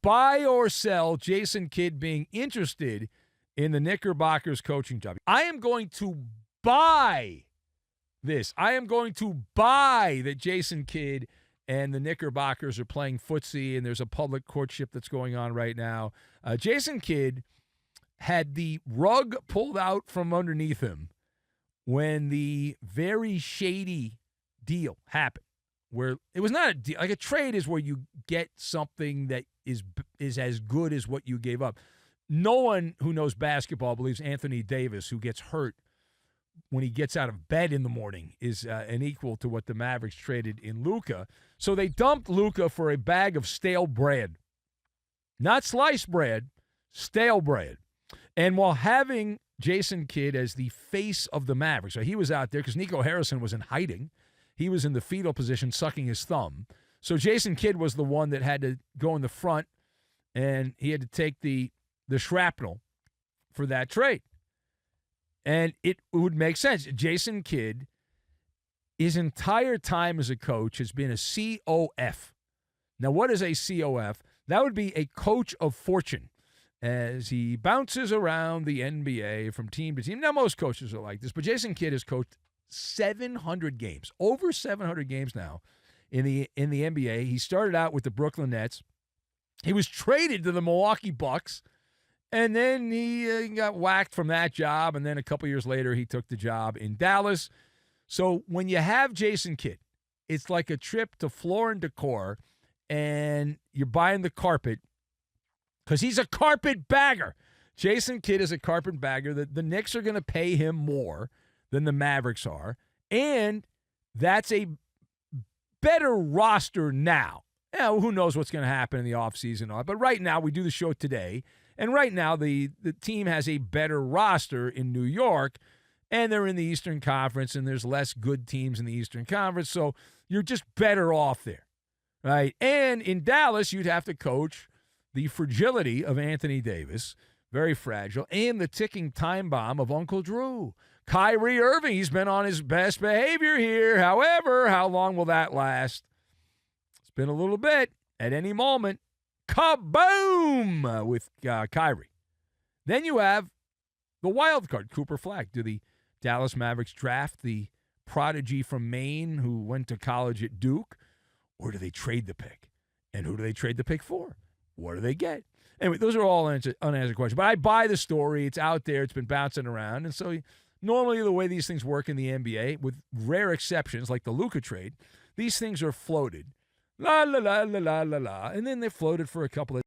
buy or sell Jason Kidd being interested in the Knickerbockers coaching job? I am going to buy this. I am going to buy that Jason Kidd and the Knickerbockers are playing footsie, and there's a public courtship that's going on right now. Jason Kidd had the rug pulled out from underneath him when the very shady deal happened, where it was not a deal. Like a trade is where you get something that is as good as what you gave up. No one who knows basketball believes Anthony Davis, who gets hurt when he gets out of bed in the morning, is an equal to what the Mavericks traded in Luka. So they dumped Luka for a bag of stale bread. Not sliced bread, stale bread. And while having Jason Kidd as the face of the Mavericks, so he was out there because Nico Harrison was in hiding. He was in the fetal position sucking his thumb. So Jason Kidd was the one that had to go in the front, and he had to take the shrapnel for that trade. And it would make sense. Jason Kidd, his entire time as a coach has been a COF. Now, what is a COF? That would be a coach of fortune as he bounces around the NBA from team to team. Now, most coaches are like this, but Jason Kidd has coached 700 games, over 700 games now in the NBA. He started out with the Brooklyn Nets. He was traded to the Milwaukee Bucks, and then he got whacked from that job, and then a couple years later he took the job in Dallas. So when you have Jason Kidd, it's like a trip to Floor and Decor, and you're buying the carpet because he's a carpet bagger. Jason Kidd is a carpet bagger. The Knicks are going to pay him more than the Mavericks are, and that's a better roster now. Now, who knows what's going to happen in the offseason, but right now we do the show today, and right now the team has a better roster in New York, and they're in the Eastern Conference, and there's less good teams in the Eastern Conference, so you're just better off there, right? And in Dallas, you'd have to coach the fragility of Anthony Davis, very fragile, and the ticking time bomb of Uncle Drew. Kyrie Irving, he's been on his best behavior here. However, how long will that last? It's been a little bit. At any moment, kaboom with Kyrie. Then you have the wild card, Cooper Flag. Do the Dallas Mavericks draft the prodigy from Maine who went to college at Duke, or do they trade the pick? And who do they trade the pick for? What do they get? Anyway, those are all unanswered questions. But I buy the story. It's out there. It's been bouncing around. And so normally the way these things work in the NBA, with rare exceptions like the Luka trade, these things are floated. La, la, la, la, la, la, la. And then they're floated for a couple of